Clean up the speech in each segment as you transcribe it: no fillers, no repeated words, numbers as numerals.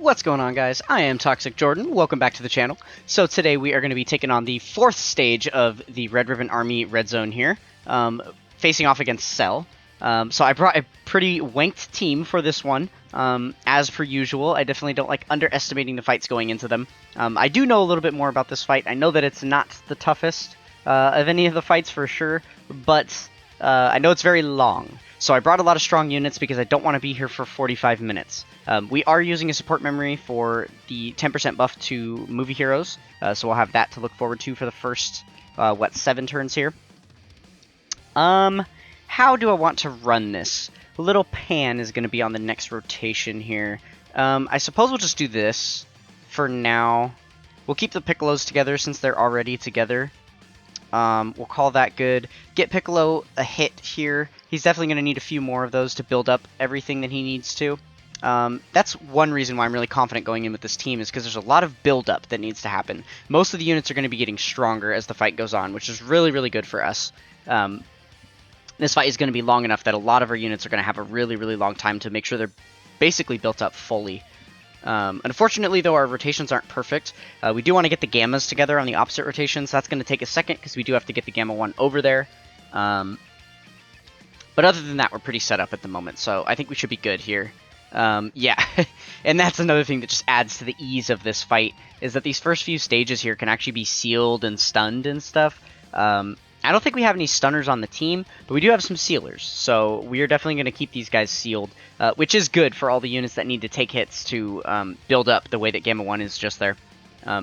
What's going on, guys? I am Toxic Jordan. Welcome back to the channel. So today we are going to be taking on the fourth stage of the Red Ribbon Army Red Zone here, facing off against Cell. So I brought a pretty wanked team for this one. As per usual, I definitely don't like underestimating the fights going into them. I do know a little bit more about this fight. I know that it's not the toughest of any of the fights for sure, but I know it's very long. So I brought a lot of strong units because I don't want to be here for 45 minutes. We are using a support memory for the 10% buff to movie heroes, so we'll have that to look forward to for the first, 7 turns here. How do I want to run this? Little Pan is going to be on the next rotation here. I suppose we'll just do this for now. We'll keep the Piccolos together since they're already together. We'll call that good. Get Piccolo a hit here. He's definitely going to need a few more of those to build up everything that he needs to. That's one reason why I'm really confident going in with this team, is because there's a lot of build-up that needs to happen. Most of the units are going to be getting stronger as the fight goes on, which is really, really good for us. This fight is going to be long enough that a lot of our units are going to have a really, really long time to make sure they're basically built up fully. Unfortunately, though, our rotations aren't perfect. We do want to get the Gammas together on the opposite rotation, so that's going to take a second because we do have to get the Gamma 1 over there. But other than that, we're pretty set up at the moment, so I think we should be good here. Yeah, and that's another thing that just adds to the ease of this fight, is that these first few stages here can actually be sealed and stunned and stuff. I don't think we have any stunners on the team, but we do have some sealers, so we are definitely going to keep these guys sealed, which is good for all the units that need to take hits to build up the way that Gamma 1 is just there.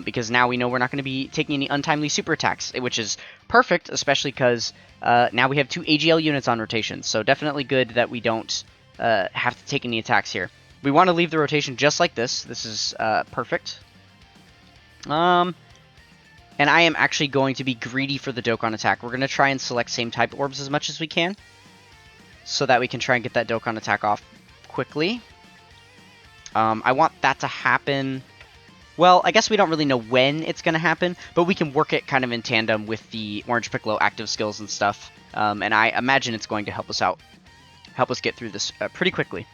Because now we know we're not going to be taking any untimely super attacks, which is perfect, especially because now we have 2 AGL units on rotation, so definitely good that we don't have to take any attacks here. We want to leave the rotation just like this. This is perfect. And I am actually going to be greedy for the Dokkan attack. We're going to try and select same type orbs as much as we can, so that we can try and get that Dokkan attack off quickly. I want that to happen. Well, I guess we don't really know when it's going to happen, but we can work it kind of in tandem with the Orange Piccolo active skills and stuff. And I imagine it's going to help us out, help us get through this pretty quickly.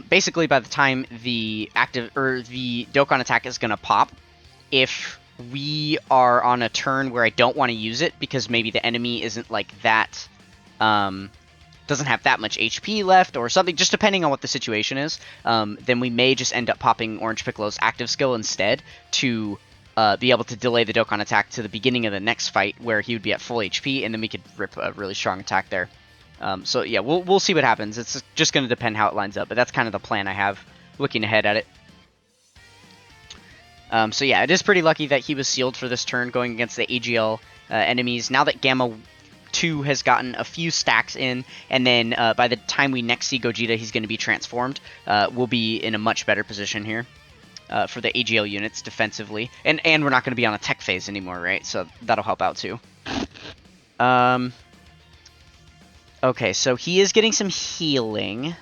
Basically, by the time the the Dokkan attack is going to pop, if we are on a turn where I don't want to use it because maybe the enemy isn't like that, doesn't have that much HP left or something, just depending on what the situation is, then we may just end up popping Orange Piccolo's active skill instead to be able to delay the Dokkan attack to the beginning of the next fight where he would be at full HP, and then we could rip a really strong attack there. So yeah, we'll see what happens. It's just going to depend how it lines up, but that's kind of the plan I have looking ahead at it. So yeah, it is pretty lucky that he was sealed for this turn going against the AGL enemies. Now that Gamma 2 has gotten a few stacks in, and then by the time we next see Gogeta, he's going to be transformed, we'll be in a much better position here for the AGL units defensively. And we're not going to be on a tech phase anymore, right? So that'll help out too. Okay, so he is getting some healing.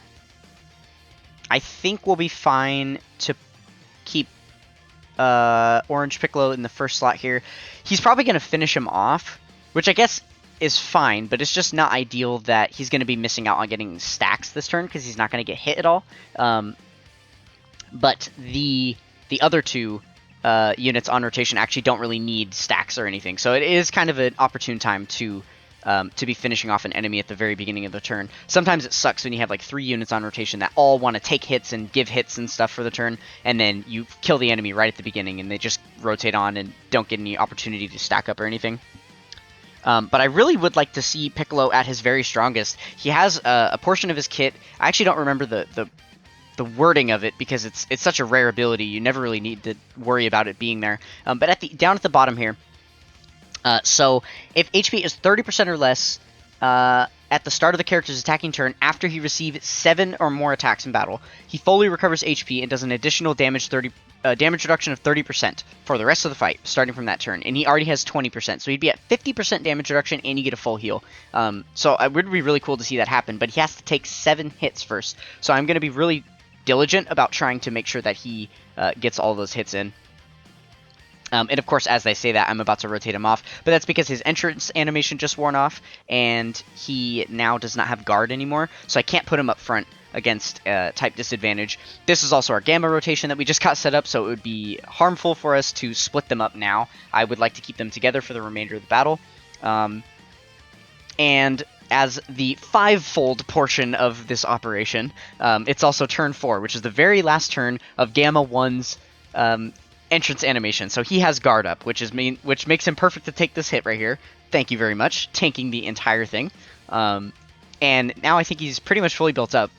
I think we'll be fine to keep Orange Piccolo in the first slot here. He's probably going to finish him off, which I guess is fine, but it's just not ideal that he's going to be missing out on getting stacks this turn because he's not going to get hit at all. But the other 2 units on rotation actually don't really need stacks or anything, so it is kind of an opportune time to be finishing off an enemy at the very beginning of the turn. Sometimes it sucks when you have like 3 units on rotation that all want to take hits and give hits and stuff for the turn, and then you kill the enemy right at the beginning and they just rotate on and don't get any opportunity to stack up or anything. But I really would like to see Piccolo at his very strongest. He has a portion of his kit. I actually don't remember the wording of it because it's such a rare ability. You never really need to worry about it being there. But down at the bottom here, so if HP is 30% or less at the start of the character's attacking turn after he receives 7 or more attacks in battle, he fully recovers HP and does an additional damage reduction of 30% for the rest of the fight, starting from that turn. And he already has 20%, so he'd be at 50% damage reduction and you get a full heal. So it would be really cool to see that happen, but he has to take 7 hits first. So I'm going to be really diligent about trying to make sure that he gets all those hits in. And of course, as I say that, I'm about to rotate him off, but that's because his entrance animation just worn off, and he now does not have guard anymore, so I can't put him up front against type disadvantage. This is also our gamma rotation that we just got set up, so it would be harmful for us to split them up now. I would like to keep them together for the remainder of the battle. And as the 5-fold portion of this operation, it's also turn 4, which is the very last turn of Gamma 1's entrance animation. So he has guard up, which makes him perfect to take this hit right here. Thank you very much, tanking the entire thing. And now I think he's pretty much fully built up.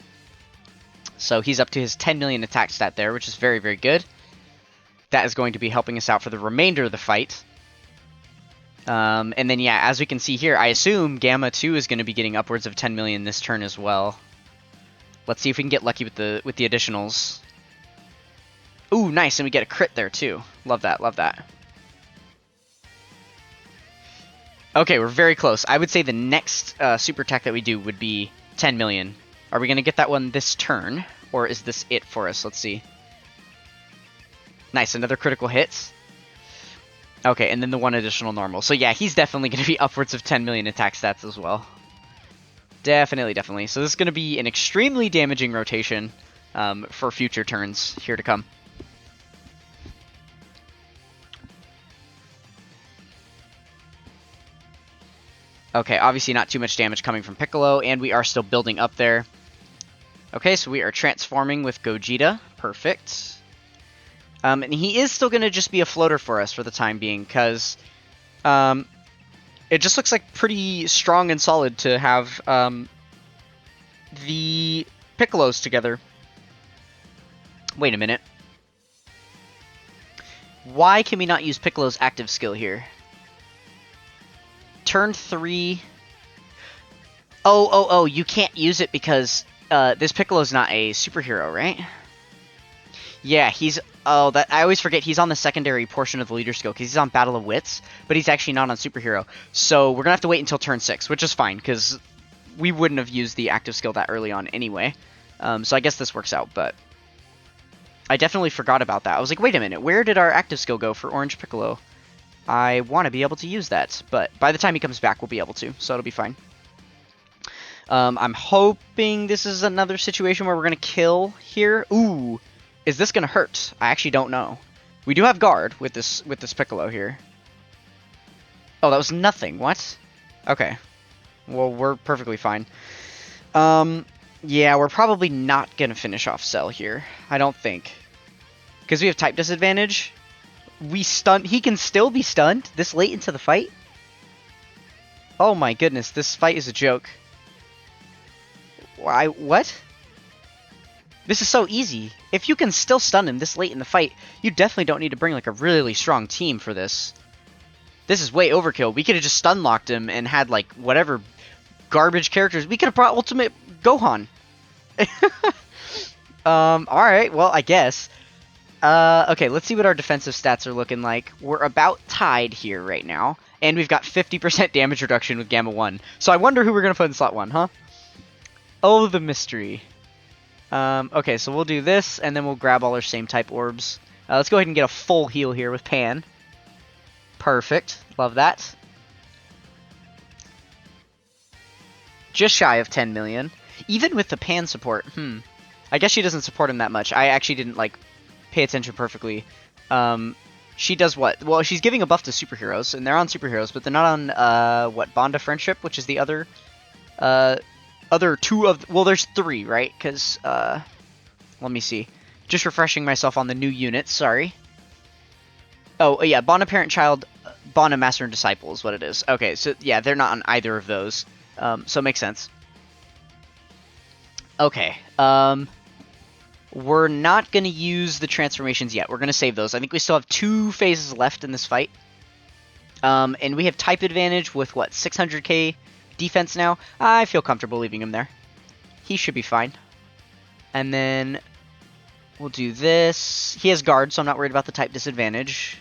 So he's up to his 10 million attack stat there, which is very, very good. That is going to be helping us out for the remainder of the fight. And then, yeah, as we can see here, I assume Gamma 2 is going to be getting upwards of 10 million this turn as well. Let's see if we can get lucky with the additionals. Ooh, nice, and we get a crit there too. Love that, love that. Okay, we're very close. I would say the next super attack that we do would be 10 million. Are we going to get that one this turn, or is this it for us? Let's see. Nice, another critical hit. Okay, and then the one additional normal. So yeah, he's definitely going to be upwards of 10 million attack stats as well. Definitely, definitely. So this is going to be an extremely damaging rotation for future turns here to come. Okay, obviously not too much damage coming from Piccolo, and we are still building up there. Okay, so we are transforming with Gogeta. Perfect. And he is still going to just be a floater for us for the time being, because it just looks like pretty strong and solid to have the Piccolos together. Wait a minute. Why can we not use Piccolo's active skill here? Turn 3... Oh, you can't use it because this Piccolo's not a superhero, right? Yeah, he's... Oh, that I always forget he's on the secondary portion of the leader skill, because he's on Battle of Wits, but he's actually not on superhero. So we're going to have to wait until turn 6, which is fine, because we wouldn't have used the active skill that early on anyway. So I guess this works out, but I definitely forgot about that. I was like, wait a minute, where did our active skill go for Orange Piccolo? I want to be able to use that, but by the time he comes back, we'll be able to, so it'll be fine. I'm hoping this is another situation where we're going to kill here. Ooh, is this going to hurt? I actually don't know. We do have guard with this Piccolo here. Oh, that was nothing. What? Okay. Well, we're perfectly fine. Yeah, we're probably not going to finish off Cell here. I don't think. Because we have type disadvantage. He can still be stunned this late into the fight? Oh my goodness, this fight is a joke. Why? What? This is so easy. If you can still stun him this late in the fight, you definitely don't need to bring like a really strong team for this. This is way overkill. We could have just stun locked him and had like whatever garbage characters. We could have brought Ultimate Gohan. Alright, well, I guess. Okay, let's see what our defensive stats are looking like. We're about tied here right now, and we've got 50% damage reduction with Gamma 1. So I wonder who we're going to put in slot 1, huh? Oh, the mystery. Okay, so we'll do this, and then we'll grab all our same type orbs. Let's go ahead and get a full heal here with Pan. Perfect. Love that. Just shy of 10 million. Even with the Pan support, I guess she doesn't support him that much. I actually didn't, like, pay attention perfectly. She does what? Well, she's giving a buff to superheroes, and they're on superheroes, but they're not on, what, Bond of Friendship, which is the other two of... Well, there's 3, right? Because, let me see. Just refreshing myself on the new units, sorry. Oh, yeah, Bond of Parent-Child, Bond of Master and Disciple is what it is. Okay, so, yeah, they're not on either of those. So it makes sense. Okay, we're not going to use the transformations yet. We're going to save those. I think we still have 2 phases left in this fight. And we have type advantage with, what, 600k defense now? I feel comfortable leaving him there. He should be fine. And then we'll do this. He has guard, so I'm not worried about the type disadvantage.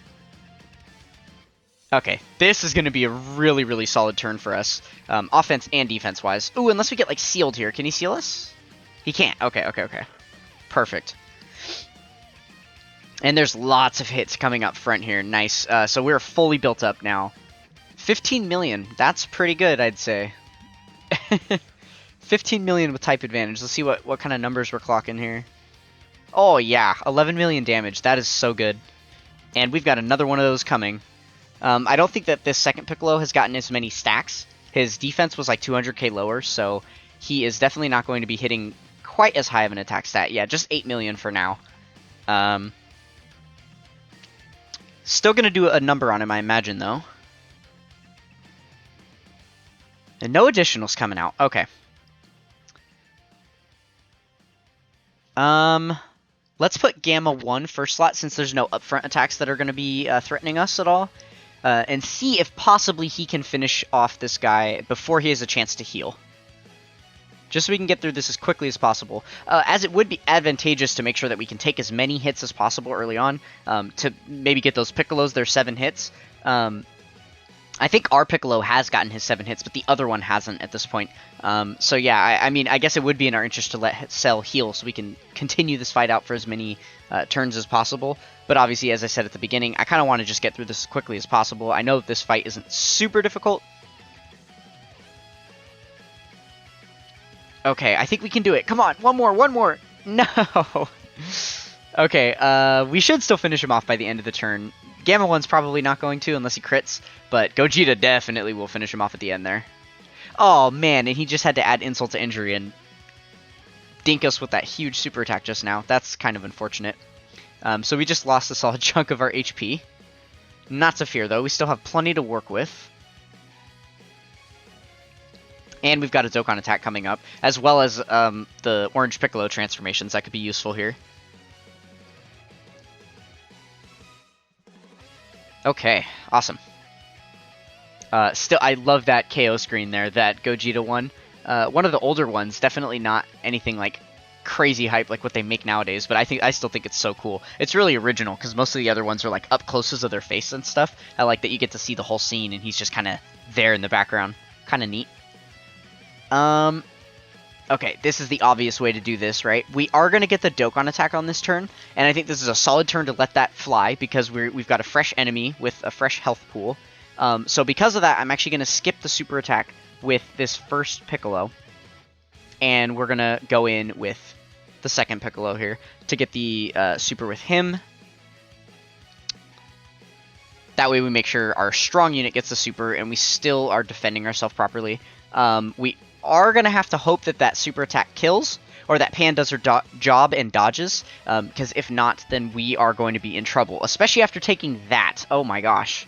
Okay, this is going to be a really solid turn for us. Offense and defense-wise. Ooh, unless we get, like, sealed here. Can he seal us? He can't. Okay. Perfect. And there's lots of hits coming up front here. Nice. So we're fully built up now. 15 million. That's pretty good, I'd say. 15 million with type advantage. Let's see what kind of numbers we're clocking here. Oh, yeah. 11 million damage. That is so good. And we've got another one of those coming. I don't think that this second Piccolo has gotten as many stacks. His defense was like 200k lower, so he is definitely not going to be hitting quite as high of an attack stat. Yeah, just 8 million for now. Still going to do a number on him, I imagine, though. And no additionals coming out. Okay. Let's put Gamma 1 first slot, since there's no upfront attacks that are going to be threatening us at all. And see if possibly he can finish off this guy before he has a chance to heal. Just so we can get through this as quickly as possible. As it would be advantageous to make sure that we can take as many hits as possible early on, to maybe get those Piccolos their 7 hits. I think our Piccolo has gotten his 7 hits, but the other one hasn't at this point. So yeah, I mean, I guess it would be in our interest to let Cell heal so we can continue this fight out for as many turns as possible. But obviously, as I said at the beginning, I kind of want to just get through this as quickly as possible. I know that this fight isn't super difficult. Okay, I think we can do it. Come on, one more. No! Okay, we should still finish him off by the end of the turn. Gamma 1's probably not going to unless he crits, but Gogeta definitely will finish him off at the end there. Oh, man, and he just had to add insult to injury and dink us with that huge super attack just now. That's kind of unfortunate. So we just lost a solid chunk of our HP. Not to fear, though. We still have plenty to work with. And we've got a Dokkan attack coming up, as well as the Orange Piccolo transformations that could be useful here. Okay, awesome. Still, I love that KO screen there, that Gogeta one. One of the older ones, definitely not anything like crazy hype like what they make nowadays, but I still think it's so cool. It's really original, because most of the other ones are like up closes of their face and stuff. I like that you get to see the whole scene, and he's just kind of there in the background. Kind of neat. Okay, this is the obvious way to do this, right? We are going to get the Dokkan attack on this turn, and I think this is a solid turn to let that fly, because we've got a fresh enemy with a fresh health pool. So because of that, I'm actually going to skip the super attack with this first Piccolo, and we're going to go in with the second Piccolo here to get the super with him. That way we make sure our strong unit gets the super, and we still are defending ourselves properly. We are going to have to hope that that super attack kills, or that Pan does her job and dodges, because if not, then we are going to be in trouble, especially after taking that. Oh my gosh.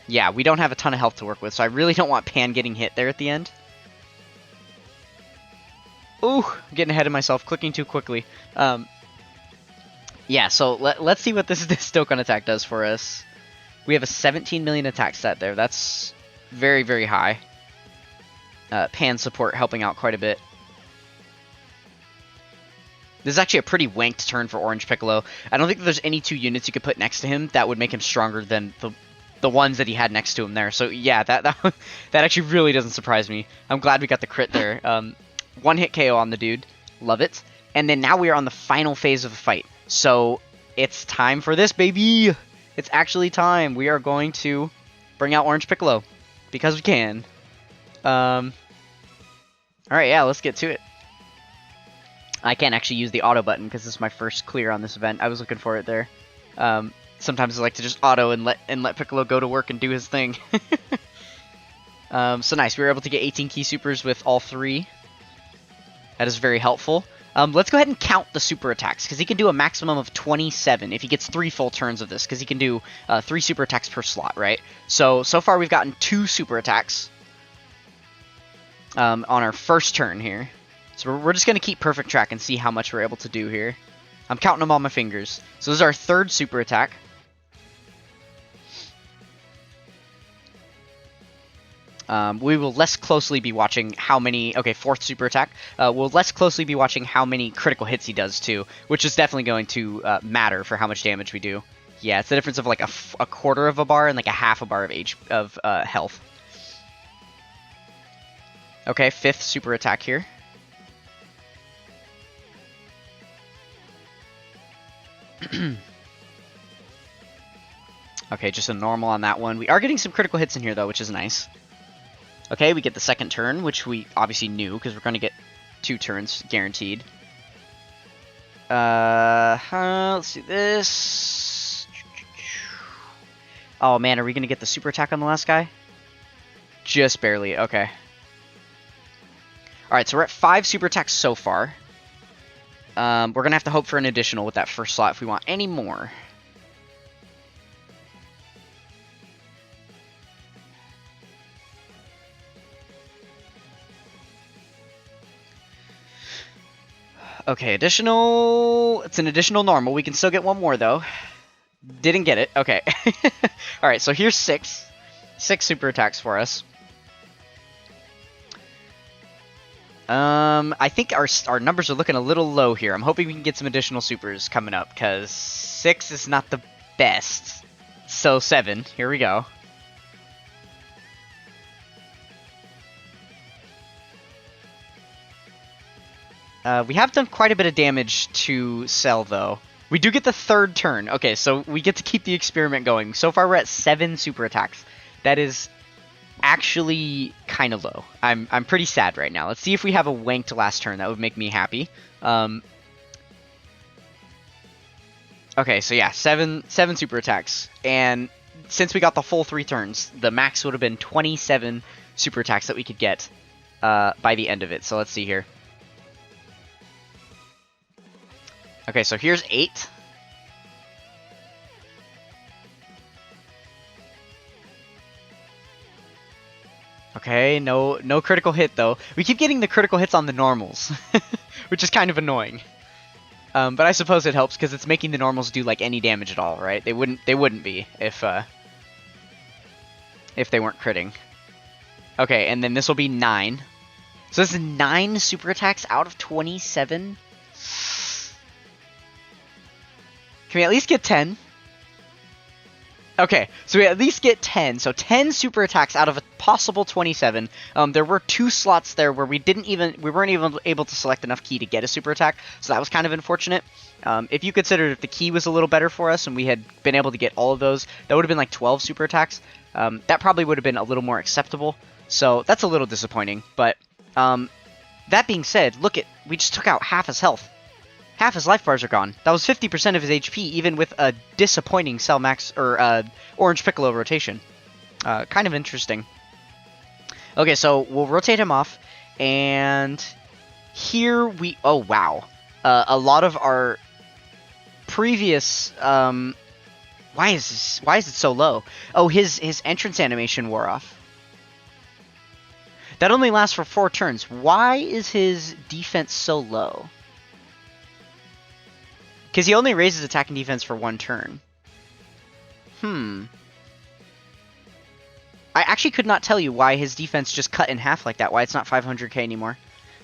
Yeah, we don't have a ton of health to work with, so I really don't want Pan getting hit there at the end. Ooh, I'm getting ahead of myself, clicking too quickly. Yeah, so let's see what this Dokkan attack does for us. We have a 17 million attack stat there. That's very, very high. Pan support helping out quite a bit. This is actually a pretty wanked turn for Orange Piccolo. I don't think there's any 2 units you could put next to him that would make him stronger than the ones that he had next to him there. So yeah, that actually really doesn't surprise me. I'm glad we got the crit there. 1-hit KO on the dude. Love it. And then now we are on the final phase of the fight. So it's time for this, baby! It's actually time. We are going to bring out Orange Piccolo, because we can. Alright, yeah, let's get to it. I can't actually use the auto button because this is my first clear on this event. I was looking for it there. Sometimes I like to just auto and let Piccolo go to work and do his thing. So nice, we were able to get 18 key supers with all 3. That is very helpful. Let's go ahead and count the super attacks, because he can do a maximum of 27 if he gets 3 full turns of this, because he can do 3 super attacks per slot, right? So far we've gotten 2 super attacks on our first turn here. So we're just going to keep perfect track and see how much we're able to do here. I'm counting them on my fingers. So this is our 3rd super attack. We will less closely be watching how many... Okay, 4th super attack. We'll less closely be watching how many critical hits he does, too. Which is definitely going to matter for how much damage we do. Yeah, it's the difference of like a quarter of a bar and like a half a bar of health. Okay, 5th super attack here. Okay, just a normal on that one. We are getting some critical hits in here, though, which is nice. Okay, we get the second turn, which we obviously knew, because we're going to get 2 turns guaranteed. Let's do this. Oh, man, are we going to get the super attack on the last guy? Just barely, okay. Alright, so we're at 5 super attacks so far. We're going to have to hope for an additional with that first slot if we want any more. Okay, additional... It's an additional normal. We can still get one more, though. Didn't get it. Okay. Alright, so here's 6. 6 super attacks for us. I think our numbers are looking a little low here. I'm hoping we can get some additional supers coming up, because 6 is not the best. So 7. Here we go. We have done quite a bit of damage to Cell, though. We do get the 3rd turn. Okay, so we get to keep the experiment going. So far, we're at 7 super attacks. That is actually kind of low. I'm pretty sad right now. Let's see if we have a wanked last turn. That would make me happy. Okay, so yeah, 7 super attacks. And since we got the full 3 turns, the max would have been 27 super attacks that we could get by the end of it. So let's see here. Okay, so here's 8. Okay, no critical hit, though. We keep getting the critical hits on the normals, which is kind of annoying. But I suppose it helps because it's making the normals do like any damage at all, right? They wouldn't be if they weren't critting. Okay, and then this will be 9. So this is 9 super attacks out of 27. Can we at least get 10? Okay, so we at least get 10. So 10 super attacks out of a possible 27. There were 2 slots there where we weren't even able to select enough key to get a super attack, so that was kind of unfortunate. If you considered if the key was a little better for us and we had been able to get all of those, that would have been like 12 super attacks. That probably would have been a little more acceptable. So that's a little disappointing. But that being said, we just took out half his health. Half his life bars are gone. That was 50% of his HP, even with a disappointing Cell Max or Orange Piccolo rotation. Kind of interesting. Okay, so we'll rotate him off, and here we. Oh wow, a lot of our previous. Why is it so low? Oh, his entrance animation wore off. That only lasts for 4 turns. Why is his defense so low? Because he only raises attack and defense for 1 turn. I actually could not tell you why his defense just cut in half like that, why it's not 500k anymore.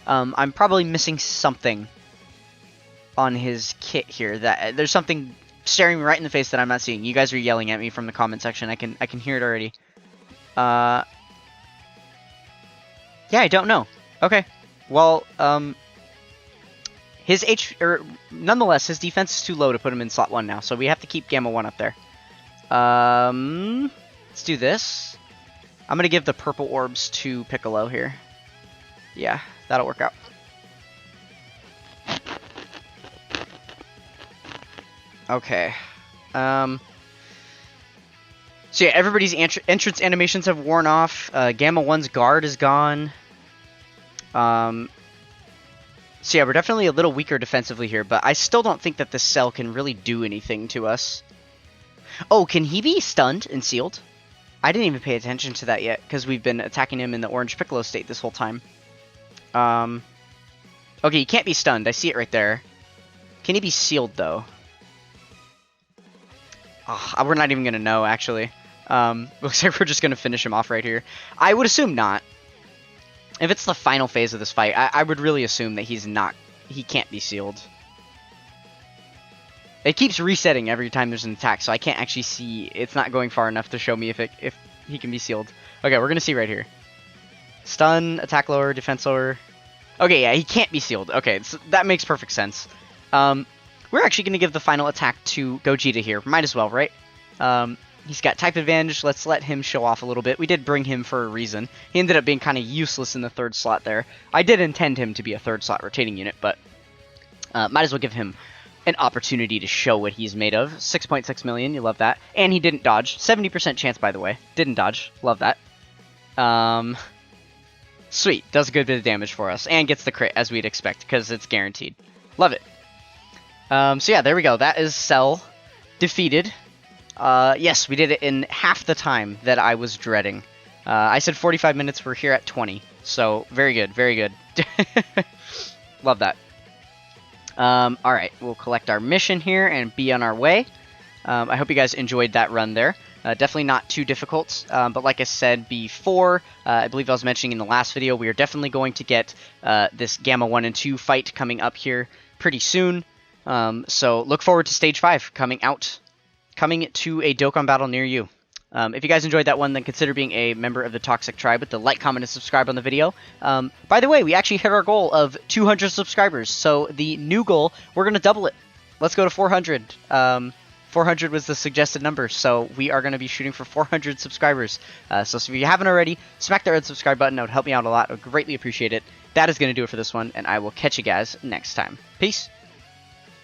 I'm probably missing something on his kit here. There's something staring me right in the face that I'm not seeing. You guys are yelling at me from the comment section. I can hear it already. Yeah, I don't know. Okay. Well, nonetheless, his defense is too low to put him in slot 1 now, so we have to keep Gamma 1 up there. Let's do this. I'm going to give the purple orbs to Piccolo here. Yeah, that'll work out. Okay. So yeah, everybody's entrance animations have worn off. Gamma 1's guard is gone. So yeah, we're definitely a little weaker defensively here, but I still don't think that this Cell can really do anything to us. Oh, can he be stunned and sealed? I didn't even pay attention to that yet, because we've been attacking him in the Orange Piccolo state this whole time. Okay, he can't be stunned. I see it right there. Can he be sealed, though? Oh, we're not even going to know, actually. Looks like we're just going to finish him off right here. I would assume not. If it's the final phase of this fight, I would really assume that he can't be sealed. It keeps resetting every time there's an attack, so I can't actually see. It's not going far enough to show me if he can be sealed. Okay, we're gonna see right here. Stun, attack lower, defense lower. Okay, yeah, he can't be sealed. Okay, so that makes perfect sense. We're actually gonna give the final attack to Gogeta here. Might as well, right? He's got type advantage. Let's let him show off a little bit. We did bring him for a reason. He ended up being kind of useless in the third slot there. I did intend him to be a third slot rotating unit, but might as well give him an opportunity to show what he's made of. 6.6 million, you love that. And he didn't dodge. 70% chance, by the way. Didn't dodge. Love that. Sweet. Does a good bit of damage for us. And gets the crit, as we'd expect, because it's guaranteed. Love it. So yeah, there we go. That is Cell defeated. Yes, we did it in half the time that I was dreading. I said 45 minutes, we're here at 20. So, very good, very good. Love that. Alright, we'll collect our mission here and be on our way. I hope you guys enjoyed that run there. Definitely not too difficult, but like I said before, I believe I was mentioning in the last video, we are definitely going to get this Gamma 1 and 2 fight coming up here pretty soon. So, look forward to Stage 5 coming to a Dokkan battle near you. If you guys enjoyed that one, then consider being a member of the Toxic Tribe with the like, comment, and subscribe on the video. By the way, we actually hit our goal of 200 subscribers, so the new goal, we're going to double it. Let's go to 400. 400 was the suggested number, so we are going to be shooting for 400 subscribers. So if you haven't already, smack that red subscribe button. That would help me out a lot. I would greatly appreciate it. That is going to do it for this one, and I will catch you guys next time. Peace.